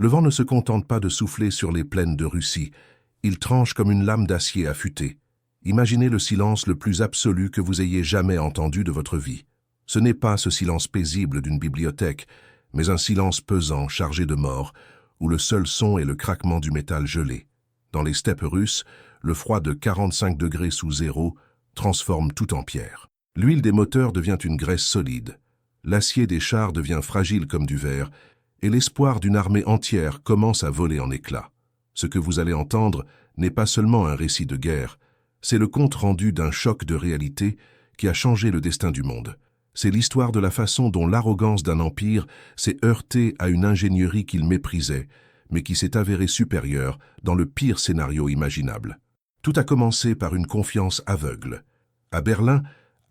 Le vent ne se contente pas de souffler sur les plaines de Russie, il tranche comme une lame d'acier affûtée. Imaginez le silence le plus absolu que vous ayez jamais entendu de votre vie. Ce n'est pas ce silence paisible d'une bibliothèque, mais un silence pesant, chargé de mort, où le seul son est le craquement du métal gelé. Dans les steppes russes, le froid de 45 degrés sous zéro transforme tout en pierre. L'huile des moteurs devient une graisse solide. L'acier des chars devient fragile comme du verre, et l'espoir d'une armée entière commence à voler en éclats. Ce que vous allez entendre n'est pas seulement un récit de guerre, c'est le compte-rendu d'un choc de réalité qui a changé le destin du monde. C'est l'histoire de la façon dont l'arrogance d'un empire s'est heurtée à une ingénierie qu'il méprisait, mais qui s'est avérée supérieure dans le pire scénario imaginable. Tout a commencé par une confiance aveugle. À Berlin,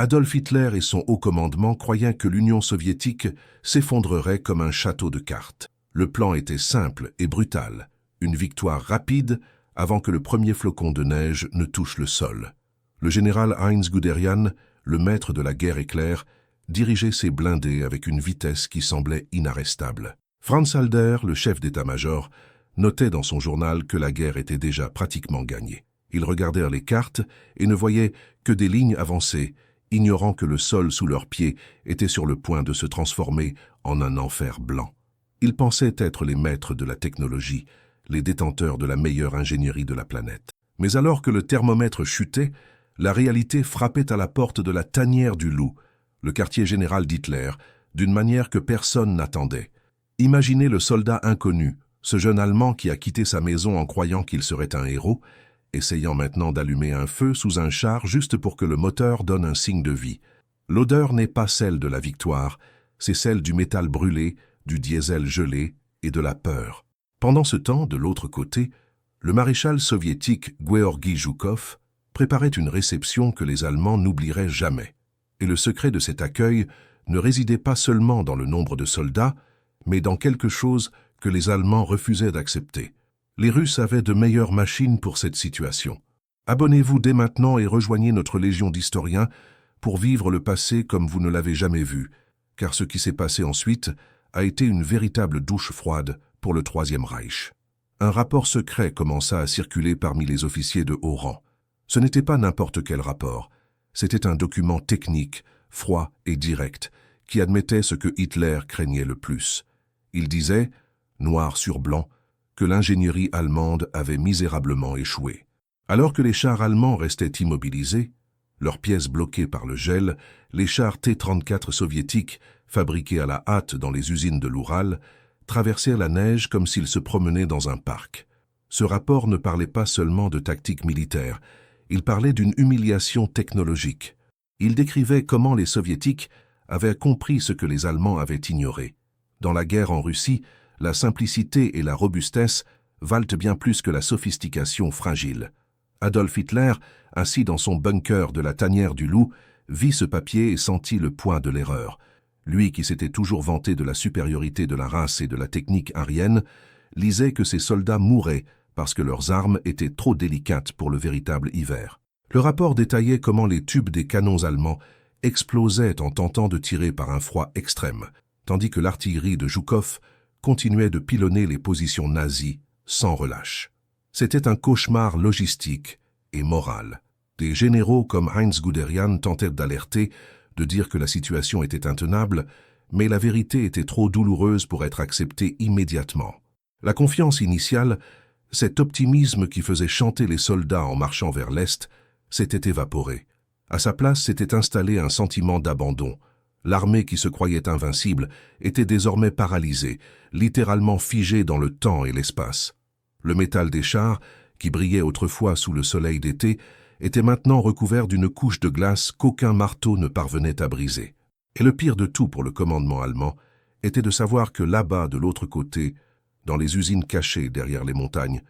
Adolf Hitler et son haut commandement croyaient que l'Union soviétique s'effondrerait comme un château de cartes. Le plan était simple et brutal, une victoire rapide avant que le premier flocon de neige ne touche le sol. Le général Heinz Guderian, le maître de la guerre éclair, dirigeait ses blindés avec une vitesse qui semblait inarrestable. Franz Halder, le chef d'état-major, notait dans son journal que la guerre était déjà pratiquement gagnée. Ils regardèrent les cartes et ne voyaient que des lignes avancées, ignorant que le sol sous leurs pieds était sur le point de se transformer en un enfer blanc. Ils pensaient être les maîtres de la technologie, les détenteurs de la meilleure ingénierie de la planète. Mais alors que le thermomètre chutait, la réalité frappait à la porte de la tanière du loup, le quartier général d'Hitler, d'une manière que personne n'attendait. Imaginez le soldat inconnu, ce jeune Allemand qui a quitté sa maison en croyant qu'il serait un héros, essayant maintenant d'allumer un feu sous un char juste pour que le moteur donne un signe de vie. L'odeur n'est pas celle de la victoire, c'est celle du métal brûlé, du diesel gelé et de la peur. Pendant ce temps, de l'autre côté, le maréchal soviétique Gueorgui Zhukov préparait une réception que les Allemands n'oublieraient jamais. Et le secret de cet accueil ne résidait pas seulement dans le nombre de soldats, mais dans quelque chose que les Allemands refusaient d'accepter. Les Russes avaient de meilleures machines pour cette situation. Abonnez-vous dès maintenant et rejoignez notre légion d'historiens pour vivre le passé comme vous ne l'avez jamais vu, car ce qui s'est passé ensuite a été une véritable douche froide pour le Troisième Reich. Un rapport secret commença à circuler parmi les officiers de haut rang. Ce n'était pas n'importe quel rapport, c'était un document technique, froid et direct, qui admettait ce que Hitler craignait le plus. Il disait, noir sur blanc, que l'ingénierie allemande avait misérablement échoué. Alors que les chars allemands restaient immobilisés, leurs pièces bloquées par le gel, les chars T-34 soviétiques, fabriqués à la hâte dans les usines de l'Oural, traversèrent la neige comme s'ils se promenaient dans un parc. Ce rapport ne parlait pas seulement de tactique militaire, il parlait d'une humiliation technologique. Il décrivait comment les Soviétiques avaient compris ce que les Allemands avaient ignoré. Dans la guerre en Russie, la simplicité et la robustesse valent bien plus que la sophistication fragile. Adolf Hitler, assis dans son bunker de la tanière du loup, vit ce papier et sentit le poids de l'erreur. Lui qui s'était toujours vanté de la supériorité de la race et de la technique aryenne, lisait que ses soldats mouraient parce que leurs armes étaient trop délicates pour le véritable hiver. Le rapport détaillait comment les tubes des canons allemands explosaient en tentant de tirer par un froid extrême, tandis que l'artillerie de Zhukov continuait de pilonner les positions nazies sans relâche. C'était un cauchemar logistique et moral. Des généraux comme Heinz Guderian tentèrent d'alerter, de dire que la situation était intenable, mais la vérité était trop douloureuse pour être acceptée immédiatement. La confiance initiale, cet optimisme qui faisait chanter les soldats en marchant vers l'Est, s'était évaporé. À sa place s'était installé un sentiment d'abandon. L'armée qui se croyait invincible était désormais paralysée, littéralement figée dans le temps et l'espace. Le métal des chars, qui brillait autrefois sous le soleil d'été, était maintenant recouvert d'une couche de glace qu'aucun marteau ne parvenait à briser. Et le pire de tout pour le commandement allemand était de savoir que là-bas, de l'autre côté, dans les usines cachées derrière les montagnes,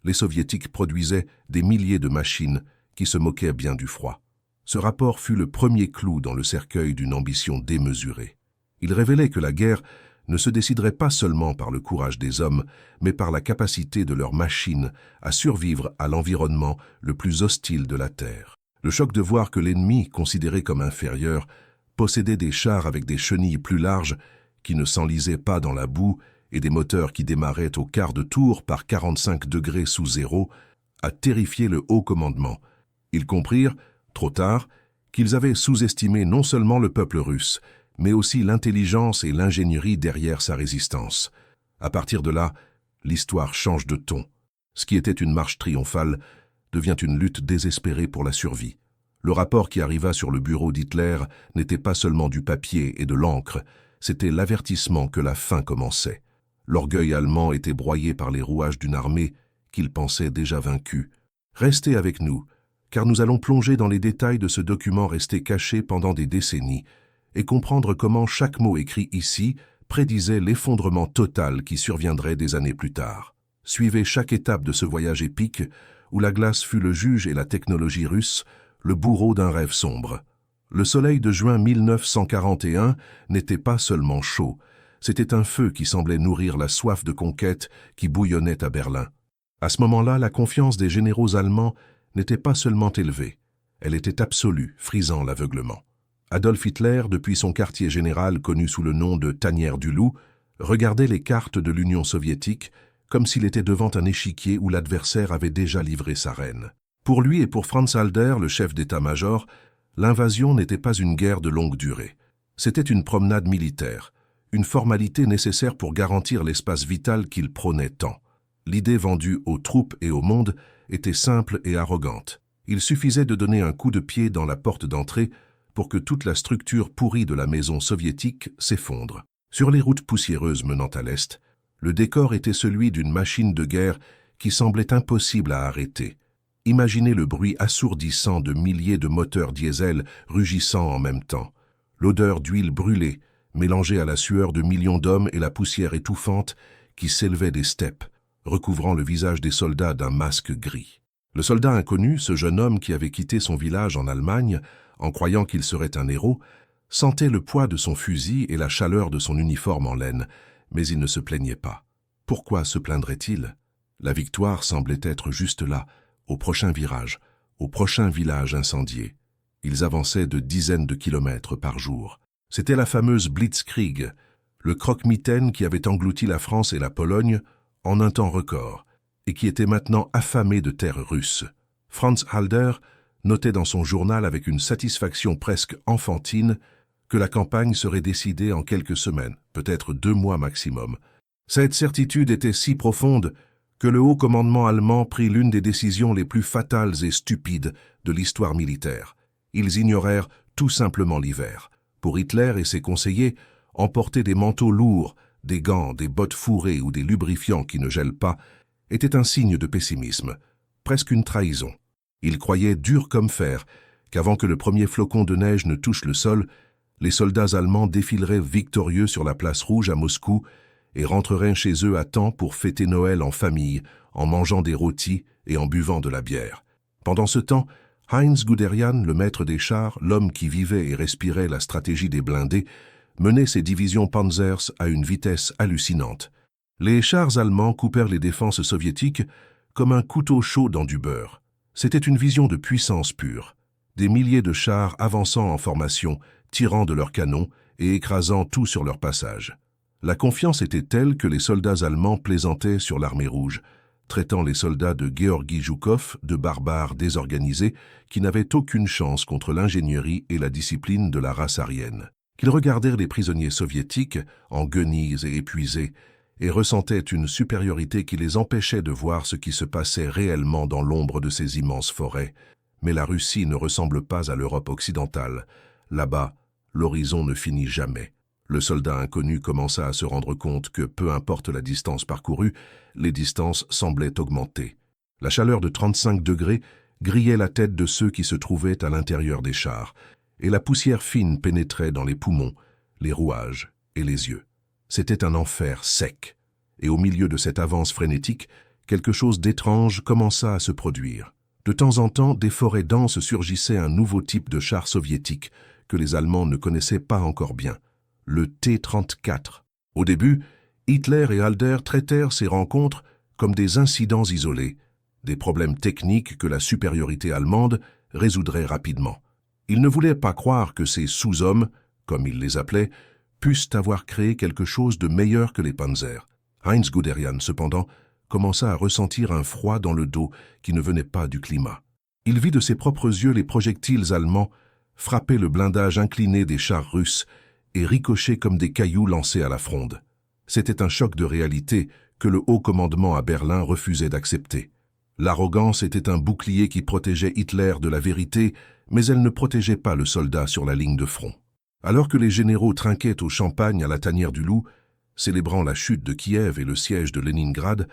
les Soviétiques produisaient des milliers de machines qui se moquaient bien du froid. Ce rapport fut le premier clou dans le cercueil d'une ambition démesurée. Il révélait que la guerre ne se déciderait pas seulement par le courage des hommes, mais par la capacité de leurs machines à survivre à l'environnement le plus hostile de la Terre. Le choc de voir que l'ennemi, considéré comme inférieur, possédait des chars avec des chenilles plus larges qui ne s'enlisaient pas dans la boue et des moteurs qui démarraient au quart de tour par 45 degrés sous zéro, a terrifié le haut commandement. Ils comprirent, trop tard, qu'ils avaient sous-estimé non seulement le peuple russe, mais aussi l'intelligence et l'ingénierie derrière sa résistance. À partir de là, l'histoire change de ton. Ce qui était une marche triomphale devient une lutte désespérée pour la survie. Le rapport qui arriva sur le bureau d'Hitler n'était pas seulement du papier et de l'encre, c'était l'avertissement que la fin commençait. L'orgueil allemand était broyé par les rouages d'une armée qu'il pensait déjà vaincue. Restez avec nous, car nous allons plonger dans les détails de ce document resté caché pendant des décennies et comprendre comment chaque mot écrit ici prédisait l'effondrement total qui surviendrait des années plus tard. Suivez chaque étape de ce voyage épique où la glace fut le juge et la technologie russe le bourreau d'un rêve sombre. Le soleil de juin 1941 n'était pas seulement chaud, c'était un feu qui semblait nourrir la soif de conquête qui bouillonnait à Berlin. À ce moment-là, la confiance des généraux allemands n'était pas seulement élevée, elle était absolue, frisant l'aveuglement. Adolf Hitler, depuis son quartier général connu sous le nom de Tanière du Loup, regardait les cartes de l'Union soviétique comme s'il était devant un échiquier où l'adversaire avait déjà livré sa reine. Pour lui et pour Franz Halder, le chef d'état-major, l'invasion n'était pas une guerre de longue durée. C'était une promenade militaire, une formalité nécessaire pour garantir l'espace vital qu'il prônait tant. L'idée vendue aux troupes et au monde était simple et arrogante. Il suffisait de donner un coup de pied dans la porte d'entrée pour que toute la structure pourrie de la maison soviétique s'effondre. Sur les routes poussiéreuses menant à l'Est, le décor était celui d'une machine de guerre qui semblait impossible à arrêter. Imaginez le bruit assourdissant de milliers de moteurs diesel rugissant en même temps, l'odeur d'huile brûlée, mélangée à la sueur de millions d'hommes et la poussière étouffante qui s'élevait des steppes, recouvrant le visage des soldats d'un masque gris. Le soldat inconnu, ce jeune homme qui avait quitté son village en Allemagne, en croyant qu'il serait un héros, sentait le poids de son fusil et la chaleur de son uniforme en laine, mais il ne se plaignait pas. Pourquoi se plaindrait-il? La victoire semblait être juste là, au prochain virage, au prochain village incendié. Ils avançaient de dizaines de kilomètres par jour. C'était la fameuse Blitzkrieg, le croque-mitaine qui avait englouti la France et la Pologne en un temps record, et qui était maintenant affamé de terre russe. Franz Halder notait dans son journal avec une satisfaction presque enfantine que la campagne serait décidée en quelques semaines, peut-être 2 mois maximum. Cette certitude était si profonde que le haut commandement allemand prit l'une des décisions les plus fatales et stupides de l'histoire militaire. Ils ignorèrent tout simplement l'hiver. Pour Hitler et ses conseillers, emporter des manteaux lourds, des gants, des bottes fourrées ou des lubrifiants qui ne gèlent pas était un signe de pessimisme, presque une trahison. Ils croyaient dur comme fer qu'avant que le premier flocon de neige ne touche le sol, les soldats allemands défileraient victorieux sur la place rouge à Moscou et rentreraient chez eux à temps pour fêter Noël en famille, en mangeant des rôtis et en buvant de la bière. Pendant ce temps, Heinz Guderian, le maître des chars, l'homme qui vivait et respirait la stratégie des blindés, menait ses divisions Panzers à une vitesse hallucinante. Les chars allemands coupèrent les défenses soviétiques comme un couteau chaud dans du beurre. C'était une vision de puissance pure. Des milliers de chars avançant en formation, tirant de leurs canons et écrasant tout sur leur passage. La confiance était telle que les soldats allemands plaisantaient sur l'armée rouge, traitant les soldats de Georgi Zhukov de barbares désorganisés qui n'avaient aucune chance contre l'ingénierie et la discipline de la race aryenne. Qu'ils regardèrent les prisonniers soviétiques, en guenilles et épuisés, et ressentaient une supériorité qui les empêchait de voir ce qui se passait réellement dans l'ombre de ces immenses forêts. Mais la Russie ne ressemble pas à l'Europe occidentale. Là-bas, l'horizon ne finit jamais. Le soldat inconnu commença à se rendre compte que, peu importe la distance parcourue, les distances semblaient augmenter. La chaleur de 35 degrés grillait la tête de ceux qui se trouvaient à l'intérieur des chars, et la poussière fine pénétrait dans les poumons, les rouages et les yeux. C'était un enfer sec, et au milieu de cette avance frénétique, quelque chose d'étrange commença à se produire. De temps en temps, des forêts denses surgissaient un nouveau type de char soviétique que les Allemands ne connaissaient pas encore bien, le T-34. Au début, Hitler et Halder traitèrent ces rencontres comme des incidents isolés, des problèmes techniques que la supériorité allemande résoudrait rapidement. Ils ne voulaient pas croire que ces sous-hommes, comme ils les appelaient, pussent avoir créé quelque chose de meilleur que les Panzers. Heinz Guderian, cependant, commença à ressentir un froid dans le dos qui ne venait pas du climat. Il vit de ses propres yeux les projectiles allemands frapper le blindage incliné des chars russes et ricocher comme des cailloux lancés à la fronde. C'était un choc de réalité que le haut commandement à Berlin refusait d'accepter. L'arrogance était un bouclier qui protégeait Hitler de la vérité, mais elle ne protégeait pas le soldat sur la ligne de front. Alors que les généraux trinquaient au champagne à la tanière du Loup, célébrant la chute de Kiev et le siège de Leningrad,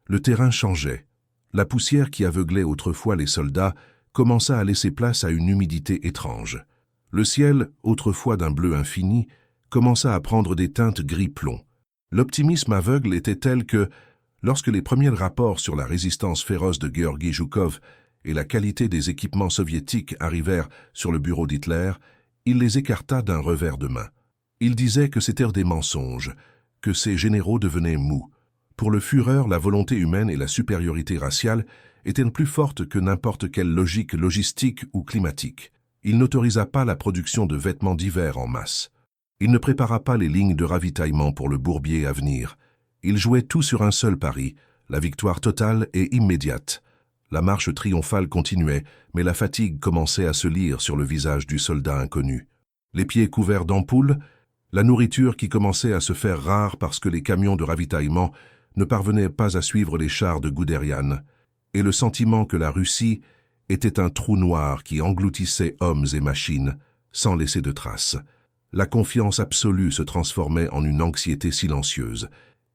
le terrain changeait. La poussière qui aveuglait autrefois les soldats commença à laisser place à une humidité étrange. Le ciel, autrefois d'un bleu infini, commença à prendre des teintes gris-plomb. L'optimisme aveugle était tel que, lorsque les premiers rapports sur la résistance féroce de Georgi Zhukov et la qualité des équipements soviétiques arrivèrent sur le bureau d'Hitler, il les écarta d'un revers de main. Il disait que c'étaient des mensonges, que ces généraux devenaient mous. Pour le Führer, la volonté humaine et la supériorité raciale étaient plus fortes que n'importe quelle logique logistique ou climatique. Il n'autorisa pas la production de vêtements d'hiver en masse. Il ne prépara pas les lignes de ravitaillement pour le bourbier à venir. Il jouait tout sur un seul pari, la victoire totale et immédiate. La marche triomphale continuait, mais la fatigue commençait à se lire sur le visage du soldat inconnu. Les pieds couverts d'ampoules, la nourriture qui commençait à se faire rare parce que les camions de ravitaillement ne parvenaient pas à suivre les chars de Guderian, et le sentiment que la Russie était un trou noir qui engloutissait hommes et machines, sans laisser de traces. La confiance absolue se transformait en une anxiété silencieuse.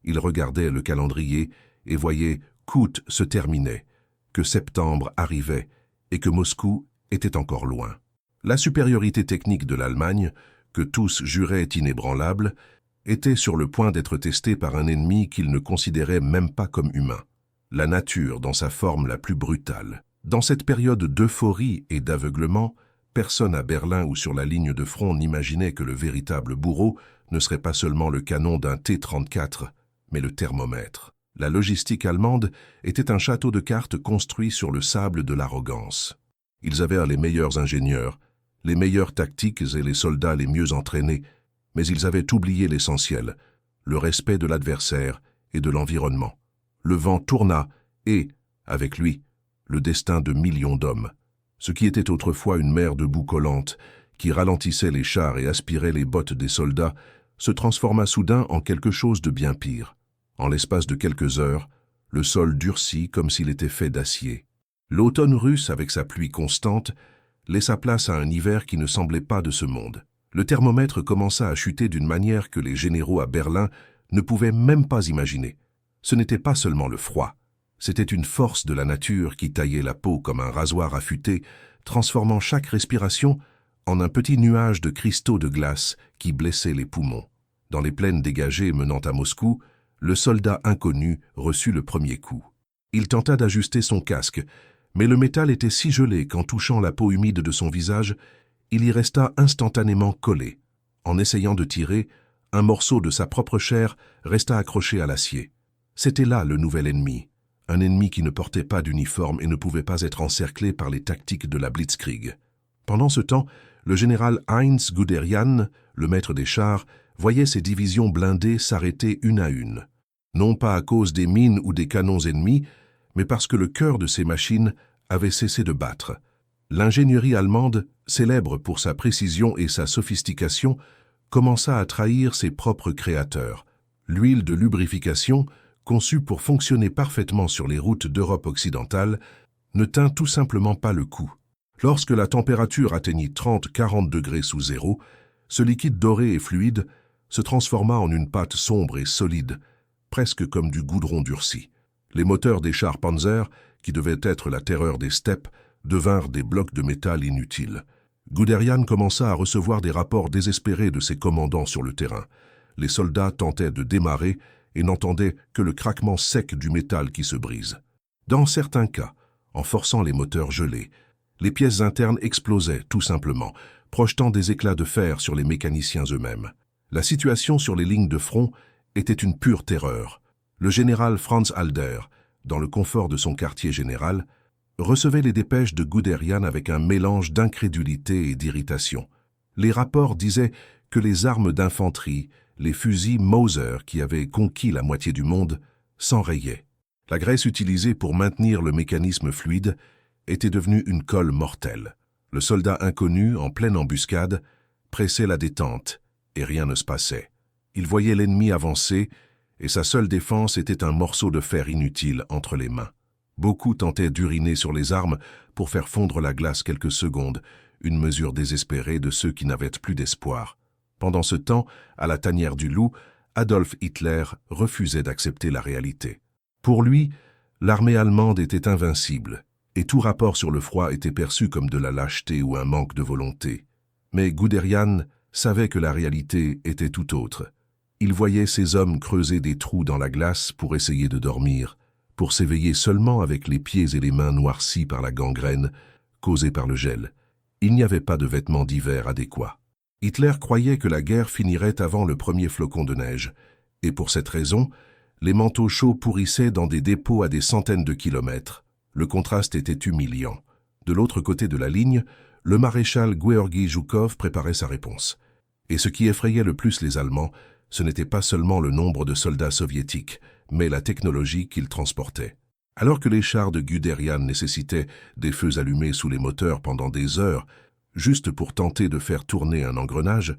Il regardait le calendrier et voyait qu'août se terminait, que septembre arrivait et que Moscou était encore loin. La supériorité technique de l'Allemagne, que tous juraient inébranlable, était sur le point d'être testée par un ennemi qu'il ne considérait même pas comme humain. La nature dans sa forme la plus brutale. Dans cette période d'euphorie et d'aveuglement, personne à Berlin ou sur la ligne de front n'imaginait que le véritable bourreau ne serait pas seulement le canon d'un T-34, mais le thermomètre. La logistique allemande était un château de cartes construit sur le sable de l'arrogance. Ils avaient les meilleurs ingénieurs, les meilleures tactiques et les soldats les mieux entraînés, mais ils avaient oublié l'essentiel, le respect de l'adversaire et de l'environnement. Le vent tourna et, avec lui, le destin de millions d'hommes. Ce qui était autrefois une mer de boue collante, qui ralentissait les chars et aspirait les bottes des soldats, se transforma soudain en quelque chose de bien pire. En l'espace de quelques heures, le sol durcit comme s'il était fait d'acier. L'automne russe, avec sa pluie constante, laissa place à un hiver qui ne semblait pas de ce monde. Le thermomètre commença à chuter d'une manière que les généraux à Berlin ne pouvaient même pas imaginer. Ce n'était pas seulement le froid. C'était une force de la nature qui taillait la peau comme un rasoir affûté, transformant chaque respiration en un petit nuage de cristaux de glace qui blessait les poumons. Dans les plaines dégagées menant à Moscou, le soldat inconnu reçut le premier coup. Il tenta d'ajuster son casque, mais le métal était si gelé qu'en touchant la peau humide de son visage, il y resta instantanément collé. En essayant de tirer, un morceau de sa propre chair resta accroché à l'acier. C'était là le nouvel ennemi. Un ennemi qui ne portait pas d'uniforme et ne pouvait pas être encerclé par les tactiques de la Blitzkrieg. Pendant ce temps, le général Heinz Guderian, le maître des chars, voyait ses divisions blindées s'arrêter une à une. Non pas à cause des mines ou des canons ennemis, mais parce que le cœur de ces machines avait cessé de battre. L'ingénierie allemande, célèbre pour sa précision et sa sophistication, commença à trahir ses propres créateurs. L'huile de lubrification, conçue pour fonctionner parfaitement sur les routes d'Europe occidentale, ne tint tout simplement pas le coup. Lorsque la température atteignit 30-40 degrés sous zéro, ce liquide doré et fluide se transforma en une pâte sombre et solide, presque comme du goudron durci. Les moteurs des chars Panzer, qui devaient être la terreur des steppes, devinrent des blocs de métal inutiles. Guderian commença à recevoir des rapports désespérés de ses commandants sur le terrain. Les soldats tentaient de démarrer et n'entendaient que le craquement sec du métal qui se brise. Dans certains cas, en forçant les moteurs gelés, les pièces internes explosaient tout simplement, projetant des éclats de fer sur les mécaniciens eux-mêmes. La situation sur les lignes de front était une pure terreur. Le général Franz Halder, dans le confort de son quartier général, recevait les dépêches de Guderian avec un mélange d'incrédulité et d'irritation. Les rapports disaient que les armes d'infanterie, les fusils Mauser qui avaient conquis la moitié du monde s'enrayaient. La graisse utilisée pour maintenir le mécanisme fluide était devenue une colle mortelle. Le soldat inconnu, en pleine embuscade, pressait la détente, et rien ne se passait. Il voyait l'ennemi avancer, et sa seule défense était un morceau de fer inutile entre les mains. Beaucoup tentaient d'uriner sur les armes pour faire fondre la glace quelques secondes, une mesure désespérée de ceux qui n'avaient plus d'espoir. Pendant ce temps, à la tanière du loup, Adolf Hitler refusait d'accepter la réalité. Pour lui, l'armée allemande était invincible, et tout rapport sur le froid était perçu comme de la lâcheté ou un manque de volonté. Mais Guderian savait que la réalité était tout autre. Il voyait ces hommes creuser des trous dans la glace pour essayer de dormir, pour s'éveiller seulement avec les pieds et les mains noircis par la gangrène causée par le gel. Il n'y avait pas de vêtements d'hiver adéquats. Hitler croyait que la guerre finirait avant le premier flocon de neige, et pour cette raison, les manteaux chauds pourrissaient dans des dépôts à des centaines de kilomètres. Le contraste était humiliant. De l'autre côté de la ligne, le maréchal Gueorgui Zhukov préparait sa réponse. Et ce qui effrayait le plus les Allemands, ce n'était pas seulement le nombre de soldats soviétiques, mais la technologie qu'ils transportaient. Alors que les chars de Guderian nécessitaient des feux allumés sous les moteurs pendant des heures, juste pour tenter de faire tourner un engrenage,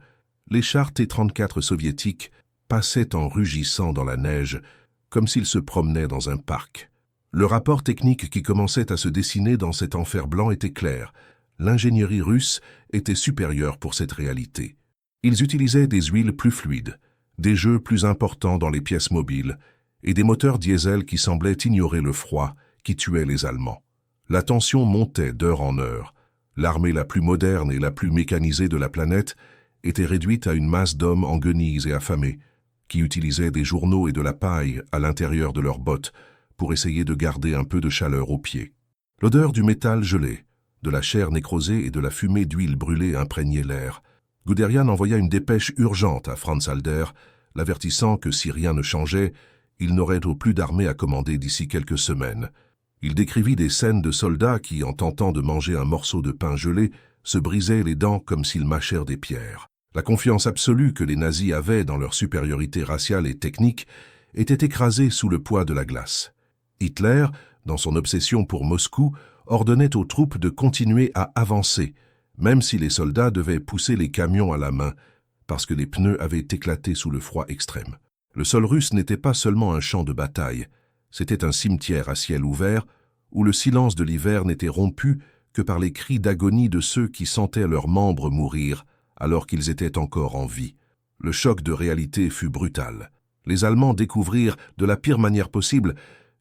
les chars T-34 soviétiques passaient en rugissant dans la neige, comme s'ils se promenaient dans un parc. Le rapport technique qui commençait à se dessiner dans cet enfer blanc était clair. L'ingénierie russe était supérieure pour cette réalité. Ils utilisaient des huiles plus fluides, des jeux plus importants dans les pièces mobiles, et des moteurs diesel qui semblaient ignorer le froid qui tuait les Allemands. La tension montait d'heure en heure. L'armée la plus moderne et la plus mécanisée de la planète était réduite à une masse d'hommes en guenilles et affamés, qui utilisaient des journaux et de la paille à l'intérieur de leurs bottes pour essayer de garder un peu de chaleur aux pieds. L'odeur du métal gelé, de la chair nécrosée et de la fumée d'huile brûlée imprégnaient l'air. Guderian envoya une dépêche urgente à Franz Halder, l'avertissant que si rien ne changeait, il n'aurait au plus d'armée à commander d'ici quelques semaines. Il décrivit des scènes de soldats qui, en tentant de manger un morceau de pain gelé, se brisaient les dents comme s'ils mâchèrent des pierres. La confiance absolue que les nazis avaient dans leur supériorité raciale et technique était écrasée sous le poids de la glace. Hitler, dans son obsession pour Moscou, ordonnait aux troupes de continuer à avancer, même si les soldats devaient pousser les camions à la main, parce que les pneus avaient éclaté sous le froid extrême. Le sol russe n'était pas seulement un champ de bataille, c'était un cimetière à ciel ouvert, où le silence de l'hiver n'était rompu que par les cris d'agonie de ceux qui sentaient leurs membres mourir, alors qu'ils étaient encore en vie. Le choc de réalité fut brutal. Les Allemands découvrirent, de la pire manière possible,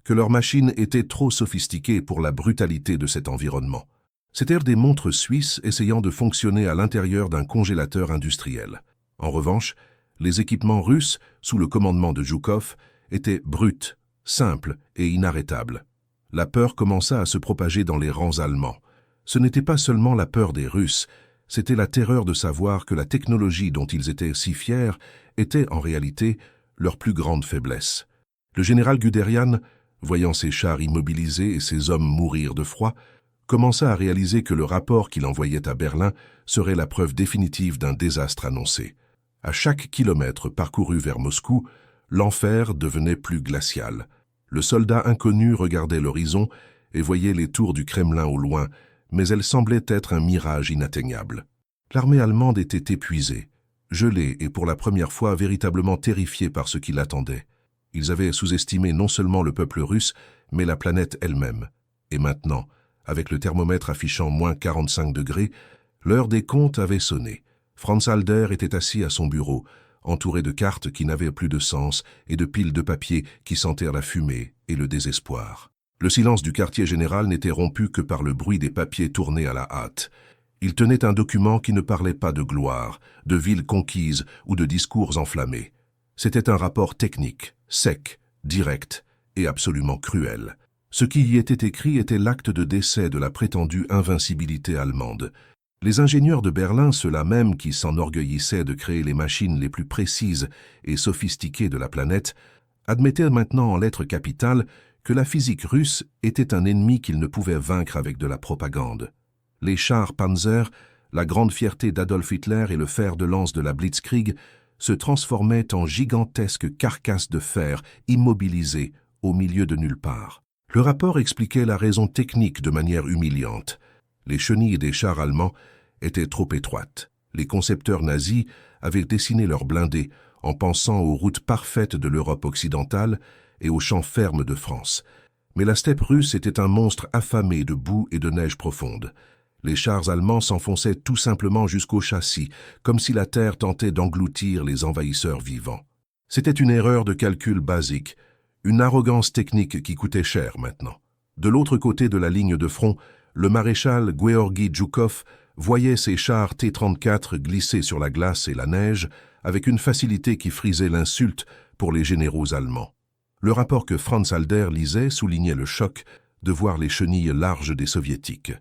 que leurs machines étaient trop sophistiquées pour la brutalité de cet environnement. C'étaient des montres suisses essayant de fonctionner à l'intérieur d'un congélateur industriel. En revanche, les équipements russes, sous le commandement de Zhukov, étaient bruts, simples et inarrêtables. La peur commença à se propager dans les rangs allemands. Ce n'était pas seulement la peur des Russes, c'était la terreur de savoir que la technologie dont ils étaient si fiers était en réalité leur plus grande faiblesse. Le général Guderian, voyant ses chars immobilisés et ses hommes mourir de froid, commença à réaliser que le rapport qu'il envoyait à Berlin serait la preuve définitive d'un désastre annoncé. À chaque kilomètre parcouru vers Moscou, l'enfer devenait plus glacial. Le soldat inconnu regardait l'horizon et voyait les tours du Kremlin au loin, mais elles semblaient être un mirage inatteignable. L'armée allemande était épuisée, gelée et pour la première fois véritablement terrifiée par ce qui l'attendait. Ils avaient sous-estimé non seulement le peuple russe, mais la planète elle-même. Et maintenant, avec le thermomètre affichant moins 45 degrés, l'heure des comptes avait sonné. Franz Halder était assis à son bureau, entouré de cartes qui n'avaient plus de sens et de piles de papier qui sentèrent la fumée et le désespoir. Le silence du quartier général n'était rompu que par le bruit des papiers tournés à la hâte. Il tenait un document qui ne parlait pas de gloire, de villes conquises ou de discours enflammés. C'était un rapport technique, sec, direct et absolument cruel. Ce qui y était écrit était l'acte de décès de la prétendue invincibilité allemande. Les ingénieurs de Berlin, ceux-là même qui s'enorgueillissaient de créer les machines les plus précises et sophistiquées de la planète, admettaient maintenant en lettres capitales que la physique russe était un ennemi qu'ils ne pouvaient vaincre avec de la propagande. Les chars Panzer, la grande fierté d'Adolf Hitler et le fer de lance de la Blitzkrieg, se transformaient en gigantesques carcasses de fer immobilisées au milieu de nulle part. Le rapport expliquait la raison technique de manière humiliante. Les chenilles des chars allemands étaient trop étroites. Les concepteurs nazis avaient dessiné leurs blindés en pensant aux routes parfaites de l'Europe occidentale et aux champs fermes de France. Mais la steppe russe était un monstre affamé de boue et de neige profonde. Les chars allemands s'enfonçaient tout simplement jusqu'au châssis, comme si la terre tentait d'engloutir les envahisseurs vivants. C'était une erreur de calcul basique, une arrogance technique qui coûtait cher maintenant. De l'autre côté de la ligne de front, le maréchal Gueorgui Zhukov voyait ses chars T-34 glisser sur la glace et la neige avec une facilité qui frisait l'insulte pour les généraux allemands. Le rapport que Franz Halder lisait soulignait le choc de voir les chenilles larges des soviétiques.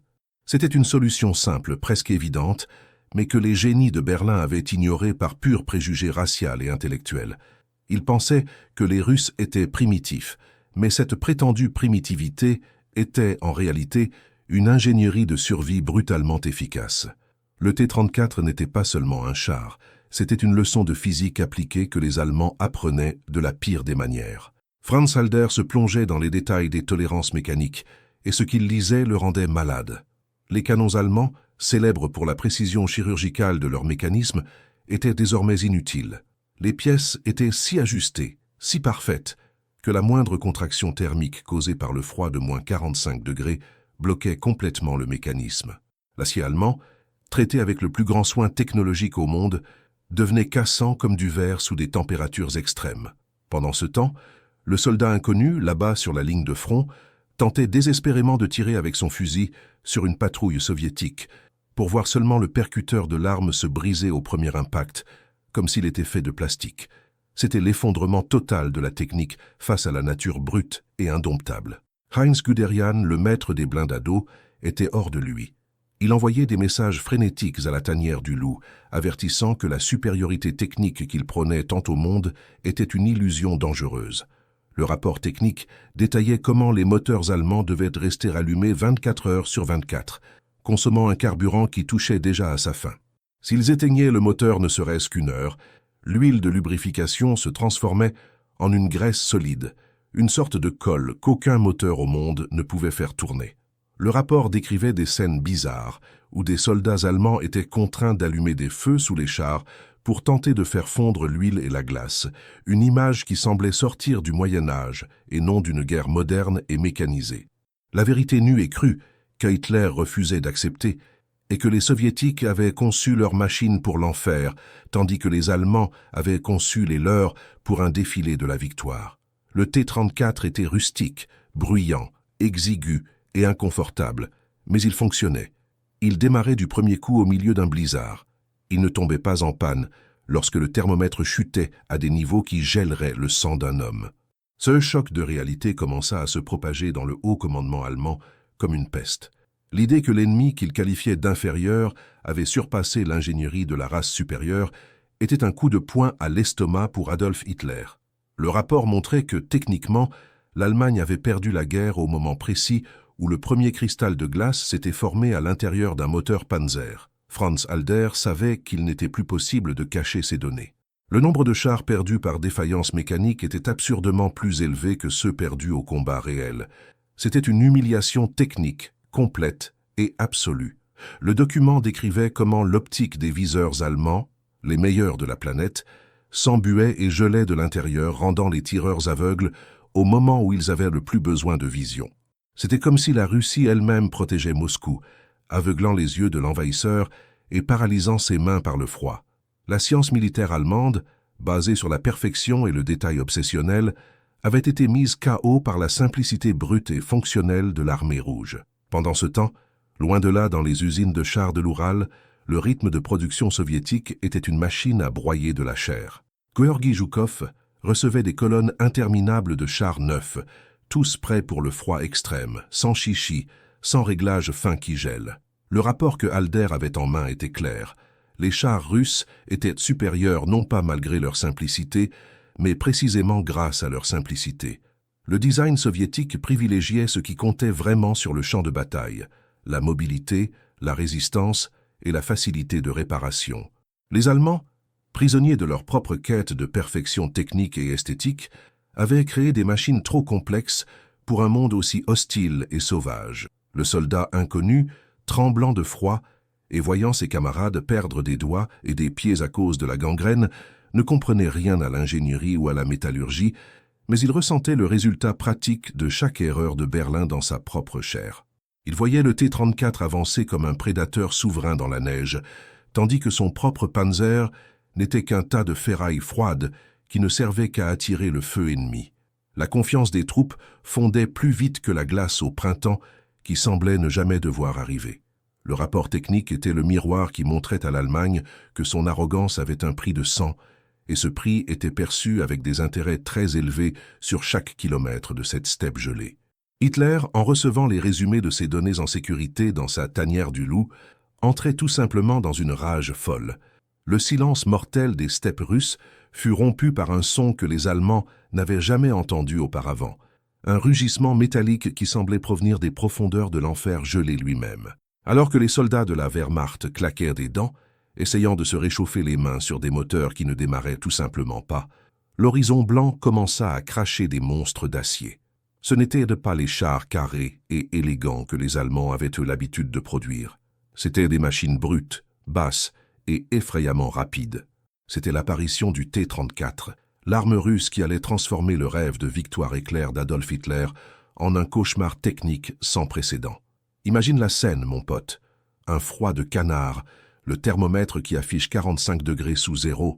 C'était une solution simple, presque évidente, mais que les génies de Berlin avaient ignorée par pur préjugé racial et intellectuel. Ils pensaient que les Russes étaient primitifs, mais cette prétendue primitivité était, en réalité, une ingénierie de survie brutalement efficace. Le T-34 n'était pas seulement un char, c'était une leçon de physique appliquée que les Allemands apprenaient de la pire des manières. Franz Halder se plongeait dans les détails des tolérances mécaniques, et ce qu'il lisait le rendait malade. Les canons allemands, célèbres pour la précision chirurgicale de leur mécanisme, étaient désormais inutiles. Les pièces étaient si ajustées, si parfaites, que la moindre contraction thermique causée par le froid de moins 45 degrés bloquait complètement le mécanisme. L'acier allemand, traité avec le plus grand soin technologique au monde, devenait cassant comme du verre sous des températures extrêmes. Pendant ce temps, le soldat inconnu, là-bas sur la ligne de front, tentait désespérément de tirer avec son fusil sur une patrouille soviétique, pour voir seulement le percuteur de l'arme se briser au premier impact, comme s'il était fait de plastique. C'était l'effondrement total de la technique face à la nature brute et indomptable. Heinz Guderian, le maître des blindados, était hors de lui. Il envoyait des messages frénétiques à la tanière du loup, avertissant que la supériorité technique qu'il prônait tant au monde était une illusion dangereuse. Le rapport technique détaillait comment les moteurs allemands devaient rester allumés 24 heures sur 24, consommant un carburant qui touchait déjà à sa fin. S'ils éteignaient le moteur ne serait-ce qu'une heure, l'huile de lubrification se transformait en une graisse solide, une sorte de colle qu'aucun moteur au monde ne pouvait faire tourner. Le rapport décrivait des scènes bizarres où des soldats allemands étaient contraints d'allumer des feux sous les chars pour tenter de faire fondre l'huile et la glace, une image qui semblait sortir du Moyen-Âge et non d'une guerre moderne et mécanisée. La vérité nue et crue, qu'Hitler refusait d'accepter, est que les Soviétiques avaient conçu leurs machines pour l'enfer, tandis que les Allemands avaient conçu les leurs pour un défilé de la victoire. Le T-34 était rustique, bruyant, exigu et inconfortable, mais il fonctionnait. Il démarrait du premier coup au milieu d'un blizzard. Il ne tombait pas en panne lorsque le thermomètre chutait à des niveaux qui gèleraient le sang d'un homme. Ce choc de réalité commença à se propager dans le haut commandement allemand comme une peste. L'idée que l'ennemi qu'il qualifiait d'inférieur avait surpassé l'ingénierie de la race supérieure était un coup de poing à l'estomac pour Adolf Hitler. Le rapport montrait que, techniquement, l'Allemagne avait perdu la guerre au moment précis où le premier cristal de glace s'était formé à l'intérieur d'un moteur Panzer. Franz Halder savait qu'il n'était plus possible de cacher ces données. Le nombre de chars perdus par défaillance mécanique était absurdement plus élevé que ceux perdus au combat réel. C'était une humiliation technique, complète et absolue. Le document décrivait comment l'optique des viseurs allemands, les meilleurs de la planète, s'embuait et gelait de l'intérieur, rendant les tireurs aveugles au moment où ils avaient le plus besoin de vision. C'était comme si la Russie elle-même protégeait Moscou, aveuglant les yeux de l'envahisseur et paralysant ses mains par le froid. La science militaire allemande, basée sur la perfection et le détail obsessionnel, avait été mise KO par la simplicité brute et fonctionnelle de l'armée rouge. Pendant ce temps, loin de là dans les usines de chars de l'Oural, le rythme de production soviétique était une machine à broyer de la chair. Gueorgui Zhukov recevait des colonnes interminables de chars neufs, tous prêts pour le froid extrême, sans chichi, sans réglage fin qui gèle. Le rapport que Halder avait en main était clair. Les chars russes étaient supérieurs non pas malgré leur simplicité, mais précisément grâce à leur simplicité. Le design soviétique privilégiait ce qui comptait vraiment sur le champ de bataille, la mobilité, la résistance et la facilité de réparation. Les Allemands prisonniers de leur propre quête de perfection technique et esthétique, avaient créé des machines trop complexes pour un monde aussi hostile et sauvage. Le soldat inconnu, tremblant de froid et voyant ses camarades perdre des doigts et des pieds à cause de la gangrène, ne comprenait rien à l'ingénierie ou à la métallurgie, mais il ressentait le résultat pratique de chaque erreur de Berlin dans sa propre chair. Il voyait le T-34 avancer comme un prédateur souverain dans la neige, tandis que son propre Panzer n'était qu'un tas de ferraille froide qui ne servait qu'à attirer le feu ennemi. La confiance des troupes fondait plus vite que la glace au printemps qui semblait ne jamais devoir arriver. Le rapport technique était le miroir qui montrait à l'Allemagne que son arrogance avait un prix de sang, et ce prix était perçu avec des intérêts très élevés sur chaque kilomètre de cette steppe gelée. Hitler, en recevant les résumés de ces données en sécurité dans sa tanière du loup, entrait tout simplement dans une rage folle. Le silence mortel des steppes russes fut rompu par un son que les Allemands n'avaient jamais entendu auparavant, un rugissement métallique qui semblait provenir des profondeurs de l'enfer gelé lui-même. Alors que les soldats de la Wehrmacht claquèrent des dents, essayant de se réchauffer les mains sur des moteurs qui ne démarraient tout simplement pas, l'horizon blanc commença à cracher des monstres d'acier. Ce n'étaient pas les chars carrés et élégants que les Allemands avaient eu l'habitude de produire. C'étaient des machines brutes, basses et effrayamment rapides. C'était l'apparition du T-34, l'arme russe qui allait transformer le rêve de victoire éclair d'Adolf Hitler en un cauchemar technique sans précédent. Imagine la scène, mon pote. Un froid de canard, le thermomètre qui affiche 45 degrés sous zéro,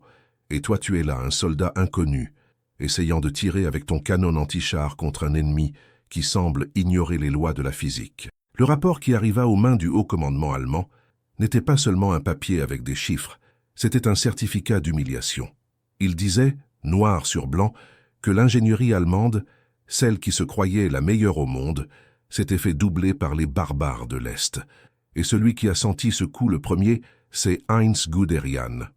et toi tu es là, un soldat inconnu, essayant de tirer avec ton canon anti-char contre un ennemi qui semble ignorer les lois de la physique. Le rapport qui arriva aux mains du haut commandement allemand n'était pas seulement un papier avec des chiffres, c'était un certificat d'humiliation. Il disait, noir sur blanc, que l'ingénierie allemande, celle qui se croyait la meilleure au monde, s'était fait doubler par les barbares de l'Est. Et celui qui a senti ce coup le premier, c'est Heinz Guderian.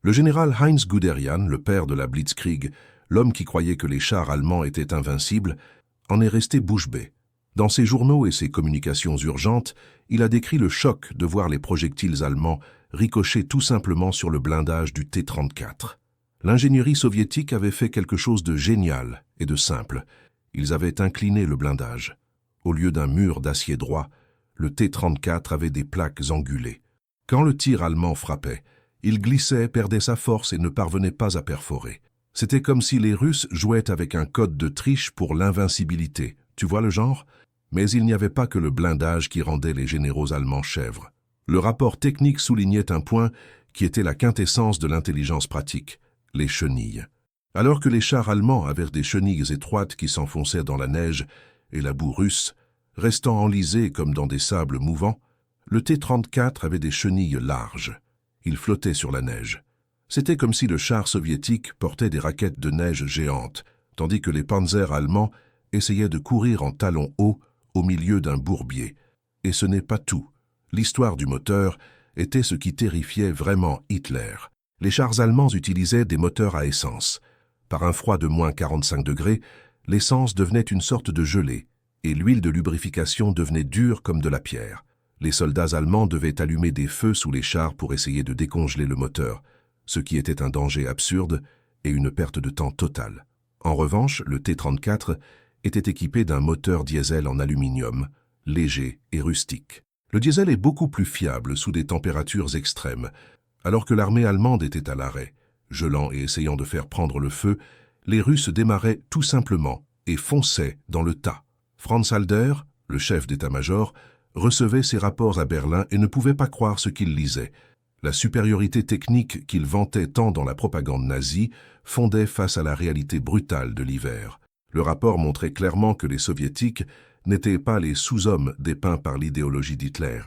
Le général Heinz Guderian, le père de la Blitzkrieg, l'homme qui croyait que les chars allemands étaient invincibles, en est resté bouche bée. Dans ses journaux et ses communications urgentes, il a décrit le choc de voir les projectiles allemands ricocher tout simplement sur le blindage du T-34. L'ingénierie soviétique avait fait quelque chose de génial et de simple. Ils avaient incliné le blindage. Au lieu d'un mur d'acier droit, le T-34 avait des plaques angulées. Quand le tir allemand frappait, il glissait, perdait sa force et ne parvenait pas à perforer. C'était comme si les Russes jouaient avec un code de triche pour l'invincibilité. Tu vois le genre? Mais il n'y avait pas que le blindage qui rendait les généraux allemands chèvres. Le rapport technique soulignait un point qui était la quintessence de l'intelligence pratique, les chenilles. Alors que les chars allemands avaient des chenilles étroites qui s'enfonçaient dans la neige et la boue russe, restant enlisés comme dans des sables mouvants, le T-34 avait des chenilles larges. Il flottait sur la neige. C'était comme si le char soviétique portait des raquettes de neige géantes, tandis que les panzers allemands essayaient de courir en talons hauts au milieu d'un bourbier. Et ce n'est pas tout. L'histoire du moteur était ce qui terrifiait vraiment Hitler. Les chars allemands utilisaient des moteurs à essence. Par un froid de moins 45 degrés, l'essence devenait une sorte de gelée, et l'huile de lubrification devenait dure comme de la pierre. Les soldats allemands devaient allumer des feux sous les chars pour essayer de décongeler le moteur, ce qui était un danger absurde et une perte de temps totale. En revanche, le T-34 était équipé d'un moteur diesel en aluminium, léger et rustique. Le diesel est beaucoup plus fiable sous des températures extrêmes. Alors que l'armée allemande était à l'arrêt, gelant et essayant de faire prendre le feu, les Russes démarraient tout simplement et fonçaient dans le tas. Franz Halder, le chef d'état-major, recevait ses rapports à Berlin et ne pouvait pas croire ce qu'il lisait. La supériorité technique qu'il vantait tant dans la propagande nazie fondait face à la réalité brutale de l'hiver. Le rapport montrait clairement que les soviétiques n'étaient pas les sous-hommes dépeints par l'idéologie d'Hitler.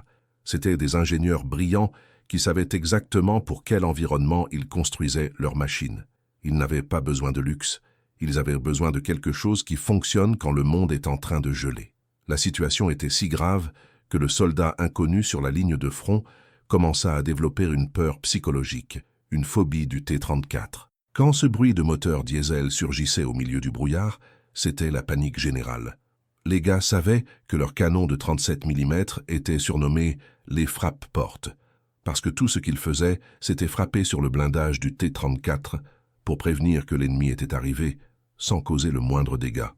C'étaient des ingénieurs brillants qui savaient exactement pour quel environnement ils construisaient leurs machines. Ils n'avaient pas besoin de luxe. Ils avaient besoin de quelque chose qui fonctionne quand le monde est en train de geler. La situation était si grave que le soldat inconnu sur la ligne de front commença à développer une peur psychologique, une phobie du T-34. Quand ce bruit de moteur diesel surgissait au milieu du brouillard, c'était la panique générale. Les gars savaient que leurs canons de 37 mm étaient surnommés les frappe-portes, parce que tout ce qu'il faisait, c'était frapper sur le blindage du T-34 pour prévenir que l'ennemi était arrivé, sans causer le moindre dégât.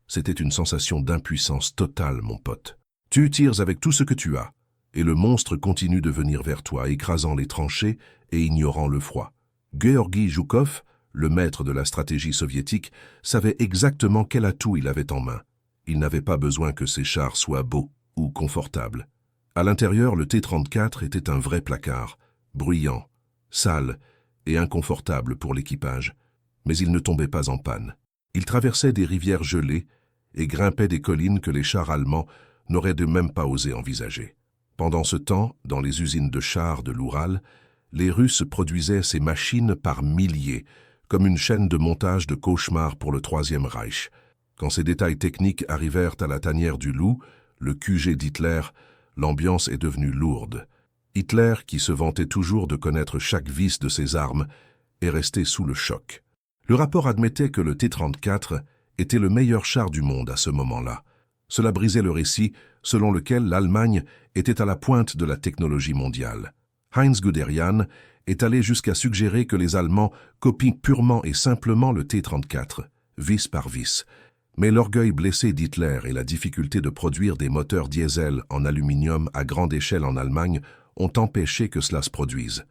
C'était une sensation d'impuissance totale, mon pote. Tu tires avec tout ce que tu as, et le monstre continue de venir vers toi, écrasant les tranchées et ignorant le froid. Georgi Zhukov, le maître de la stratégie soviétique, savait exactement quel atout il avait en main. Il n'avait pas besoin que ses chars soient beaux ou confortables. À l'intérieur, le T-34 était un vrai placard, bruyant, sale et inconfortable pour l'équipage. Mais il ne tombait pas en panne. Il traversait des rivières gelées et grimpait des collines que les chars allemands n'auraient de même pas osé envisager. Pendant ce temps, dans les usines de chars de l'Oural, les Russes produisaient ces machines par milliers, comme une chaîne de montage de cauchemar pour le Troisième Reich. Quand ces détails techniques arrivèrent à la tanière du Loup, le QG d'Hitler, l'ambiance est devenue lourde. Hitler, qui se vantait toujours de connaître chaque vis de ses armes, est resté sous le choc. Le rapport admettait que le T-34 était le meilleur char du monde à ce moment-là. Cela brisait le récit selon lequel l'Allemagne était à la pointe de la technologie mondiale. Heinz Guderian est allé jusqu'à suggérer que les Allemands copient purement et simplement le T-34, vis par vis. Mais l'orgueil blessé d'Hitler et la difficulté de produire des moteurs diesel en aluminium à grande échelle en Allemagne ont empêché que cela se produise.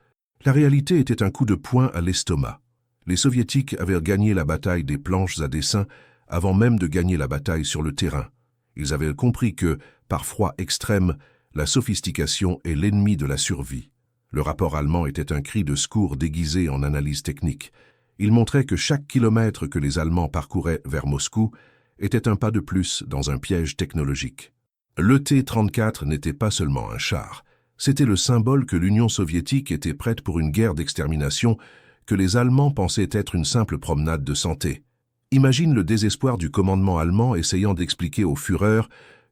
La réalité était un coup de poing à l'estomac. Les Soviétiques avaient gagné la bataille des planches à dessin avant même de gagner la bataille sur le terrain. Ils avaient compris que, par froid extrême, la sophistication est l'ennemi de la survie. Le rapport allemand était un cri de secours déguisé en analyse technique. Il montrait que chaque kilomètre que les Allemands parcouraient vers Moscou était un pas de plus dans un piège technologique. Le T-34 n'était pas seulement un char, c'était le symbole que l'Union soviétique était prête pour une guerre d'extermination que les Allemands pensaient être une simple promenade de santé. Imagine le désespoir du commandement allemand essayant d'expliquer au Führer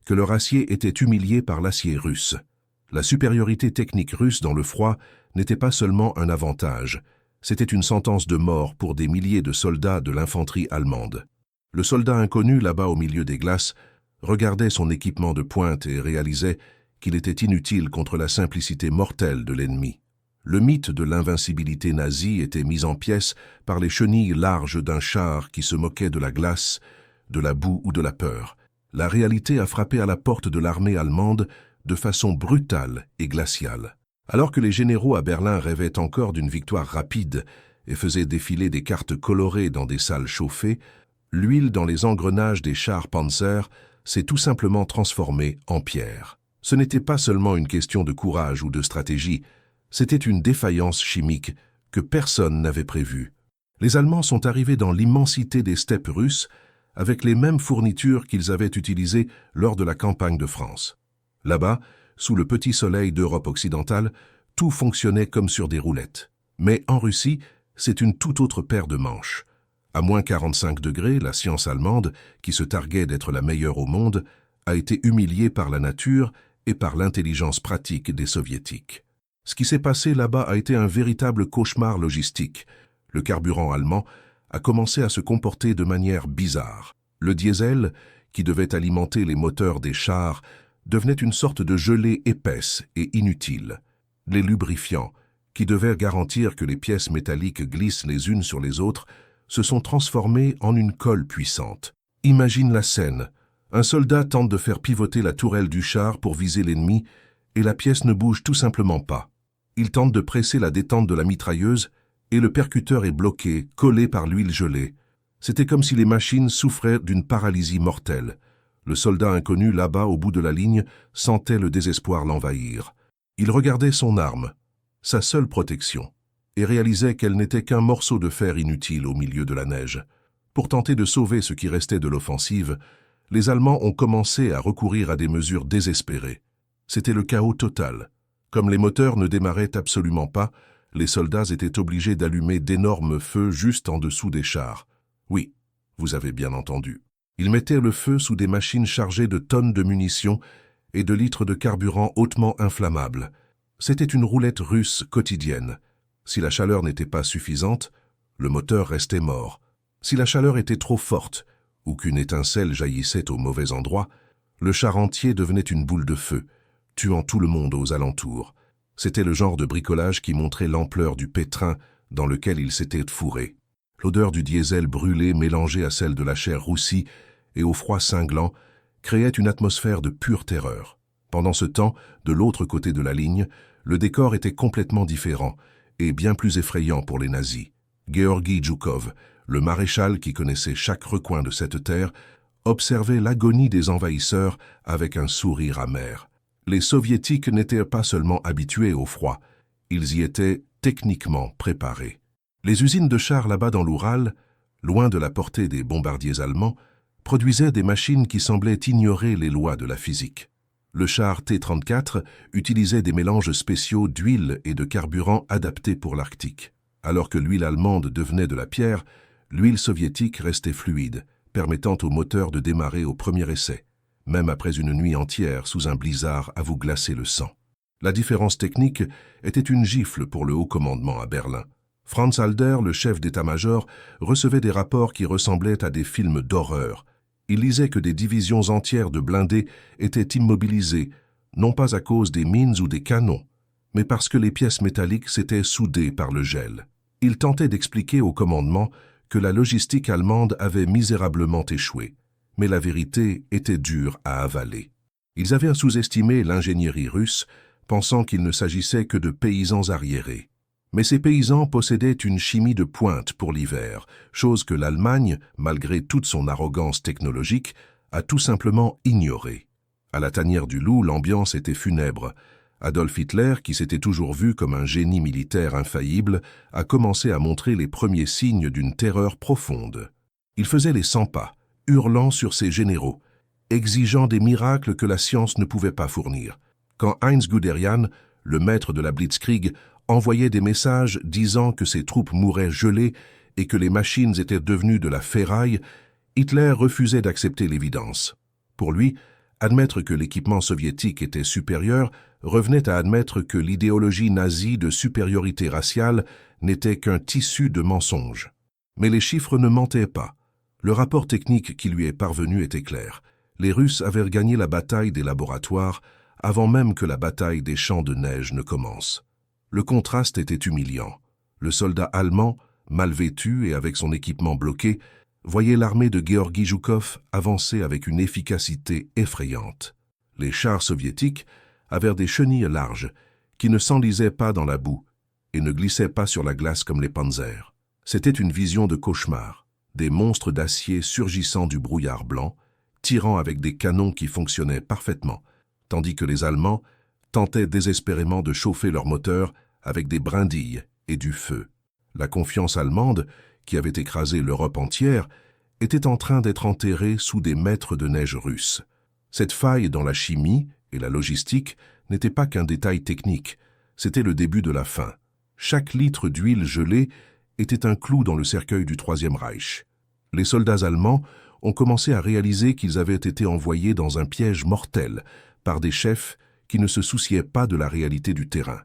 que leur acier était humilié par l'acier russe. La supériorité technique russe dans le froid n'était pas seulement un avantage, c'était une sentence de mort pour des milliers de soldats de l'infanterie allemande. Le soldat inconnu là-bas au milieu des glaces regardait son équipement de pointe et réalisait qu'il était inutile contre la simplicité mortelle de l'ennemi. Le mythe de l'invincibilité nazie était mis en pièces par les chenilles larges d'un char qui se moquait de la glace, de la boue ou de la peur. La réalité a frappé à la porte de l'armée allemande de façon brutale et glaciale. Alors que les généraux à Berlin rêvaient encore d'une victoire rapide et faisaient défiler des cartes colorées dans des salles chauffées, l'huile dans les engrenages des chars Panzer s'est tout simplement transformée en pierre. Ce n'était pas seulement une question de courage ou de stratégie, c'était une défaillance chimique que personne n'avait prévue. Les Allemands sont arrivés dans l'immensité des steppes russes avec les mêmes fournitures qu'ils avaient utilisées lors de la campagne de France. Là-bas, sous le petit soleil d'Europe occidentale, tout fonctionnait comme sur des roulettes. Mais en Russie, c'est une toute autre paire de manches. À moins 45 degrés, la science allemande, qui se targuait d'être la meilleure au monde, a été humiliée par la nature et par l'intelligence pratique des Soviétiques. Ce qui s'est passé là-bas a été un véritable cauchemar logistique. Le carburant allemand a commencé à se comporter de manière bizarre. Le diesel, qui devait alimenter les moteurs des chars, devenait une sorte de gelée épaisse et inutile. Les lubrifiants, qui devaient garantir que les pièces métalliques glissent les unes sur les autres, se sont transformés en une colle puissante. Imagine la scène. Un soldat tente de faire pivoter la tourelle du char pour viser l'ennemi et la pièce ne bouge tout simplement pas. Il tente de presser la détente de la mitrailleuse et le percuteur est bloqué, collé par l'huile gelée. C'était comme si les machines souffraient d'une paralysie mortelle. Le soldat inconnu là-bas au bout de la ligne sentait le désespoir l'envahir. Il regardait son arme, sa seule protection, et réalisait qu'elle n'était qu'un morceau de fer inutile au milieu de la neige. Pour tenter de sauver ce qui restait de l'offensive, les Allemands ont commencé à recourir à des mesures désespérées. C'était le chaos total. Comme les moteurs ne démarraient absolument pas, les soldats étaient obligés d'allumer d'énormes feux juste en dessous des chars. Oui, vous avez bien entendu. Ils mettaient le feu sous des machines chargées de tonnes de munitions et de litres de carburant hautement inflammable. C'était une roulette russe quotidienne. Si la chaleur n'était pas suffisante, le moteur restait mort. Si la chaleur était trop forte ou qu'une étincelle jaillissait au mauvais endroit, le char entier devenait une boule de feu, tuant tout le monde aux alentours. C'était le genre de bricolage qui montrait l'ampleur du pétrin dans lequel il s'était fourré. L'odeur du diesel brûlé mélangée à celle de la chair roussie et au froid cinglant créait une atmosphère de pure terreur. Pendant ce temps, de l'autre côté de la ligne, le décor était complètement différent et bien plus effrayant pour les nazis. Georgi Zhukov, le maréchal qui connaissait chaque recoin de cette terre, observait l'agonie des envahisseurs avec un sourire amer. Les Soviétiques n'étaient pas seulement habitués au froid, ils y étaient techniquement préparés. Les usines de chars là-bas dans l'Oural, loin de la portée des bombardiers allemands, produisaient des machines qui semblaient ignorer les lois de la physique. Le char T-34 utilisait des mélanges spéciaux d'huile et de carburant adaptés pour l'Arctique. Alors que l'huile allemande devenait de la pierre, l'huile soviétique restait fluide, permettant au moteur de démarrer au premier essai, même après une nuit entière sous un blizzard à vous glacer le sang. La différence technique était une gifle pour le haut commandement à Berlin. Franz Halder, le chef d'état-major, recevait des rapports qui ressemblaient à des films d'horreur. Il lisait que des divisions entières de blindés étaient immobilisées, non pas à cause des mines ou des canons, mais parce que les pièces métalliques s'étaient soudées par le gel. Il tentait d'expliquer au commandement que la logistique allemande avait misérablement échoué, mais la vérité était dure à avaler. Ils avaient sous-estimé l'ingénierie russe, pensant qu'il ne s'agissait que de paysans arriérés. Mais ces paysans possédaient une chimie de pointe pour l'hiver, chose que l'Allemagne, malgré toute son arrogance technologique, a tout simplement ignorée. À la tanière du Loup, l'ambiance était funèbre. Adolf Hitler, qui s'était toujours vu comme un génie militaire infaillible, a commencé à montrer les premiers signes d'une terreur profonde. Il faisait les 100 pas, hurlant sur ses généraux, exigeant des miracles que la science ne pouvait pas fournir. Quand Heinz Guderian, le maître de la Blitzkrieg, envoyait des messages disant que ses troupes mouraient gelées et que les machines étaient devenues de la ferraille, Hitler refusait d'accepter l'évidence. Pour lui, admettre que l'équipement soviétique était supérieur revenait à admettre que l'idéologie nazie de supériorité raciale n'était qu'un tissu de mensonges. Mais les chiffres ne mentaient pas. Le rapport technique qui lui est parvenu était clair. Les Russes avaient gagné la bataille des laboratoires avant même que la bataille des champs de neige ne commence. Le contraste était humiliant. Le soldat allemand, mal vêtu et avec son équipement bloqué, voyait l'armée de Georgi Zhukov avancer avec une efficacité effrayante. Les chars soviétiques avaient des chenilles larges qui ne s'enlisaient pas dans la boue et ne glissaient pas sur la glace comme les panzers. C'était une vision de cauchemar, des monstres d'acier surgissant du brouillard blanc, tirant avec des canons qui fonctionnaient parfaitement, tandis que les Allemands tentaient désespérément de chauffer leurs moteurs avec des brindilles et du feu. La confiance allemande, qui avait écrasé l'Europe entière, était en train d'être enterrée sous des mètres de neige russe. Cette faille dans la chimie et la logistique n'était pas qu'un détail technique, c'était le début de la fin. Chaque litre d'huile gelée était un clou dans le cercueil du Troisième Reich. Les soldats allemands ont commencé à réaliser qu'ils avaient été envoyés dans un piège mortel par des chefs qui ne se souciaient pas de la réalité du terrain.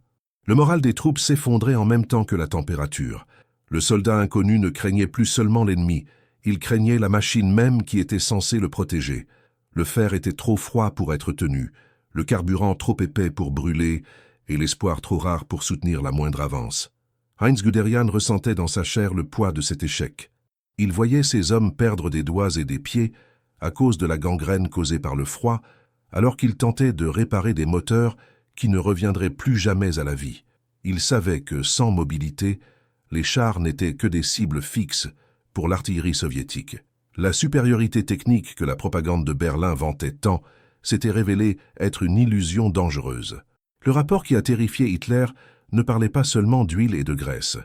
Le moral des troupes s'effondrait en même temps que la température. Le soldat inconnu ne craignait plus seulement l'ennemi, il craignait la machine même qui était censée le protéger. Le fer était trop froid pour être tenu, le carburant trop épais pour brûler et l'espoir trop rare pour soutenir la moindre avance. Heinz Guderian ressentait dans sa chair le poids de cet échec. Il voyait ces hommes perdre des doigts et des pieds à cause de la gangrène causée par le froid, alors qu'il tentait de réparer des moteurs qui ne reviendraient plus jamais à la vie. Il savait que, sans mobilité, les chars n'étaient que des cibles fixes pour l'artillerie soviétique. La supériorité technique que la propagande de Berlin vantait tant s'était révélée être une illusion dangereuse. Le rapport qui a terrifié Hitler ne parlait pas seulement d'huile et de graisse.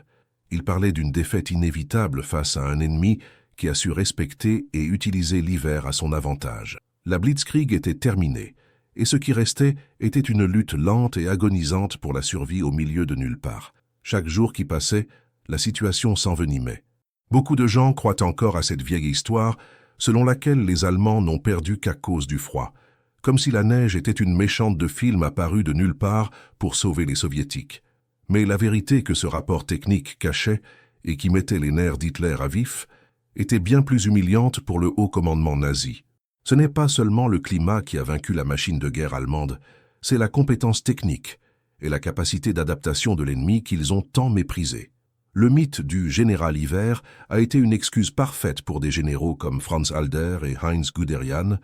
Il parlait d'une défaite inévitable face à un ennemi qui a su respecter et utiliser l'hiver à son avantage. La Blitzkrieg était terminée, et ce qui restait était une lutte lente et agonisante pour la survie au milieu de nulle part. Chaque jour qui passait, la situation s'envenimait. Beaucoup de gens croient encore à cette vieille histoire selon laquelle les Allemands n'ont perdu qu'à cause du froid, comme si la neige était une méchante de film apparue de nulle part pour sauver les Soviétiques. Mais la vérité que ce rapport technique cachait et qui mettait les nerfs d'Hitler à vif était bien plus humiliante pour le haut commandement nazi. Ce n'est pas seulement le climat qui a vaincu la machine de guerre allemande, c'est la compétence technique et la capacité d'adaptation de l'ennemi qu'ils ont tant méprisé. Le mythe du général hiver a été une excuse parfaite pour des généraux comme Franz Halder et Heinz Guderian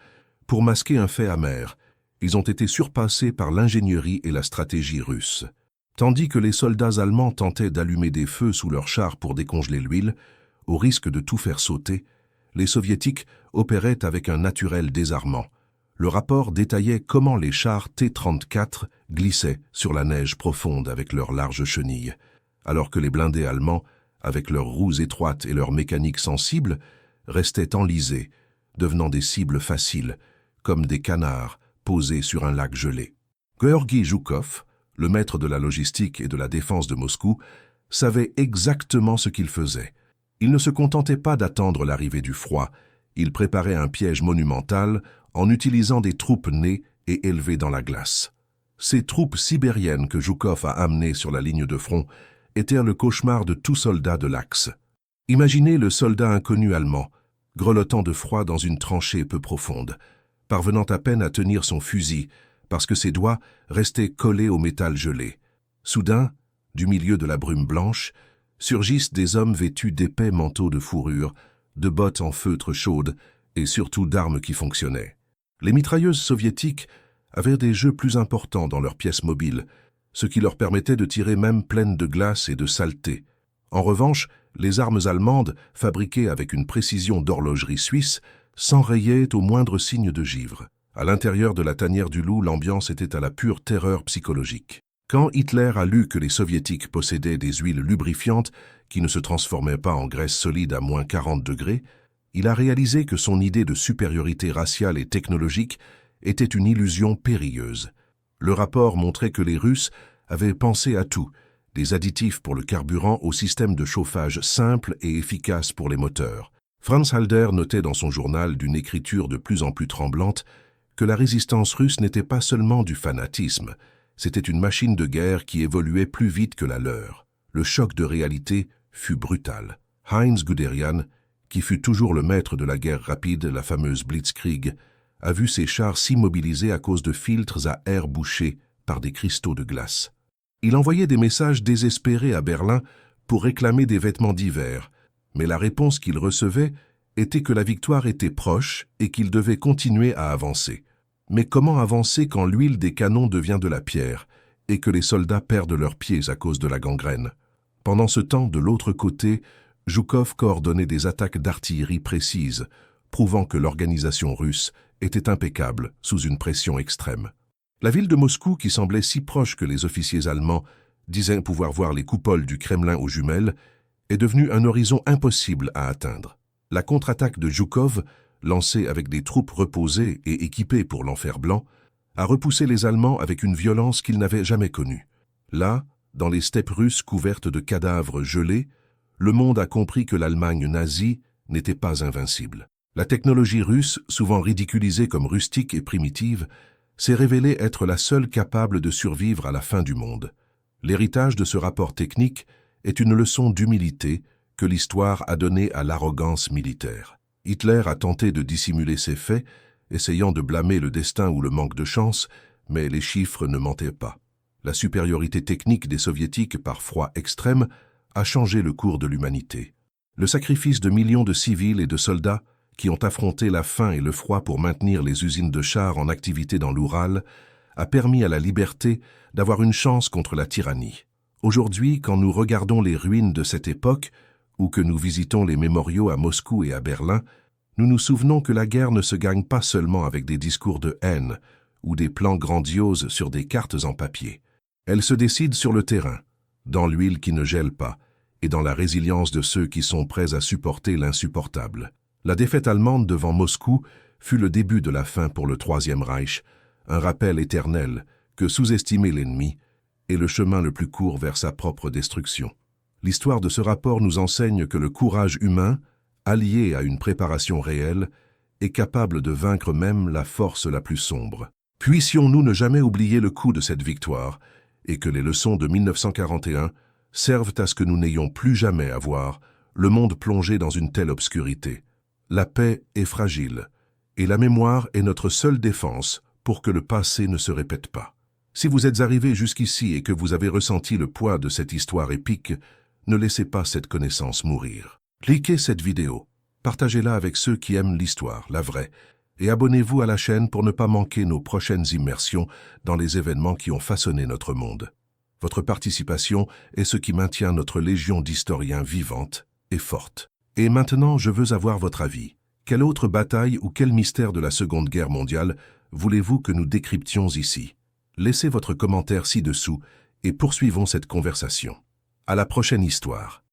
pour masquer un fait amer. Ils ont été surpassés par l'ingénierie et la stratégie russe. Tandis que les soldats allemands tentaient d'allumer des feux sous leurs chars pour décongeler l'huile, au risque de tout faire sauter, les soviétiques opéraient avec un naturel désarmant. Le rapport détaillait comment les chars T-34 glissaient sur la neige profonde avec leurs larges chenilles, alors que les blindés allemands, avec leurs roues étroites et leur mécanique sensible, restaient enlisés, devenant des cibles faciles, comme des canards posés sur un lac gelé. Georgi Zhukov, le maître de la logistique et de la défense de Moscou, savait exactement ce qu'il faisait. Il ne se contentait pas d'attendre l'arrivée du froid, il préparait un piège monumental en utilisant des troupes nées et élevées dans la glace. Ces troupes sibériennes que Zhukov a amenées sur la ligne de front étaient le cauchemar de tout soldat de l'Axe. Imaginez le soldat inconnu allemand, grelottant de froid dans une tranchée peu profonde, parvenant à peine à tenir son fusil, parce que ses doigts restaient collés au métal gelé. Soudain, du milieu de la brume blanche, surgissent des hommes vêtus d'épais manteaux de fourrure, de bottes en feutre chaude et surtout d'armes qui fonctionnaient. Les mitrailleuses soviétiques avaient des jeux plus importants dans leurs pièces mobiles, ce qui leur permettait de tirer même pleines de glace et de saleté. En revanche, les armes allemandes, fabriquées avec une précision d'horlogerie suisse, s'enrayaient au moindre signe de givre. À l'intérieur de la tanière du loup, l'ambiance était à la pure terreur psychologique. Quand Hitler a lu que les soviétiques possédaient des huiles lubrifiantes qui ne se transformaient pas en graisse solide à moins 40 degrés, il a réalisé que son idée de supériorité raciale et technologique était une illusion périlleuse. Le rapport montrait que les Russes avaient pensé à tout, des additifs pour le carburant au système de chauffage simple et efficace pour les moteurs. Franz Halder notait dans son journal d'une écriture de plus en plus tremblante que la résistance russe n'était pas seulement du fanatisme, c'était une machine de guerre qui évoluait plus vite que la leur. Le choc de réalité fut brutal. Heinz Guderian, qui fut toujours le maître de la guerre rapide, la fameuse Blitzkrieg, a vu ses chars s'immobiliser à cause de filtres à air bouchés par des cristaux de glace. Il envoyait des messages désespérés à Berlin pour réclamer des vêtements d'hiver, mais la réponse qu'il recevait était que la victoire était proche et qu'il devait continuer à avancer. Mais comment avancer quand l'huile des canons devient de la pierre et que les soldats perdent leurs pieds à cause de la gangrène? Pendant ce temps, de l'autre côté, Zhukov coordonnait des attaques d'artillerie précises, prouvant que l'organisation russe était impeccable sous une pression extrême. La ville de Moscou, qui semblait si proche que les officiers allemands disaient pouvoir voir les coupoles du Kremlin aux jumelles, est devenue un horizon impossible à atteindre. La contre-attaque de Zhukov, lancée avec des troupes reposées et équipées pour l'enfer blanc, a repoussé les Allemands avec une violence qu'ils n'avaient jamais connue. Là, dans les steppes russes couvertes de cadavres gelés, le monde a compris que l'Allemagne nazie n'était pas invincible. La technologie russe, souvent ridiculisée comme rustique et primitive, s'est révélée être la seule capable de survivre à la fin du monde. L'héritage de ce rapport technique est une leçon d'humilité que l'histoire a donnée à l'arrogance militaire. Hitler a tenté de dissimuler ses faits, essayant de blâmer le destin ou le manque de chance, mais les chiffres ne mentaient pas. La supériorité technique des soviétiques par froid extrême a changé le cours de l'humanité. Le sacrifice de millions de civils et de soldats qui ont affronté la faim et le froid pour maintenir les usines de chars en activité dans l'Oural a permis à la liberté d'avoir une chance contre la tyrannie. Aujourd'hui, quand nous regardons les ruines de cette époque, ou que nous visitons les mémoriaux à Moscou et à Berlin, nous nous souvenons que la guerre ne se gagne pas seulement avec des discours de haine ou des plans grandioses sur des cartes en papier. Elle se décide sur le terrain, dans l'huile qui ne gèle pas, et dans la résilience de ceux qui sont prêts à supporter l'insupportable. La défaite allemande devant Moscou fut le début de la fin pour le Troisième Reich, un rappel éternel que sous-estimer l'ennemi est le chemin le plus court vers sa propre destruction. L'histoire de ce rapport nous enseigne que le courage humain, allié à une préparation réelle, est capable de vaincre même la force la plus sombre. Puissions-nous ne jamais oublier le coût de cette victoire et que les leçons de 1941 servent à ce que nous n'ayons plus jamais à voir le monde plongé dans une telle obscurité. La paix est fragile et la mémoire est notre seule défense pour que le passé ne se répète pas. Si vous êtes arrivé jusqu'ici et que vous avez ressenti le poids de cette histoire épique, ne laissez pas cette connaissance mourir. Likez cette vidéo, partagez-la avec ceux qui aiment l'histoire, la vraie, et abonnez-vous à la chaîne pour ne pas manquer nos prochaines immersions dans les événements qui ont façonné notre monde. Votre participation est ce qui maintient notre légion d'historiens vivante et forte. Et maintenant, je veux avoir votre avis. Quelle autre bataille ou quel mystère de la Seconde Guerre mondiale voulez-vous que nous décryptions ici? Laissez votre commentaire ci-dessous et poursuivons cette conversation. À la prochaine histoire.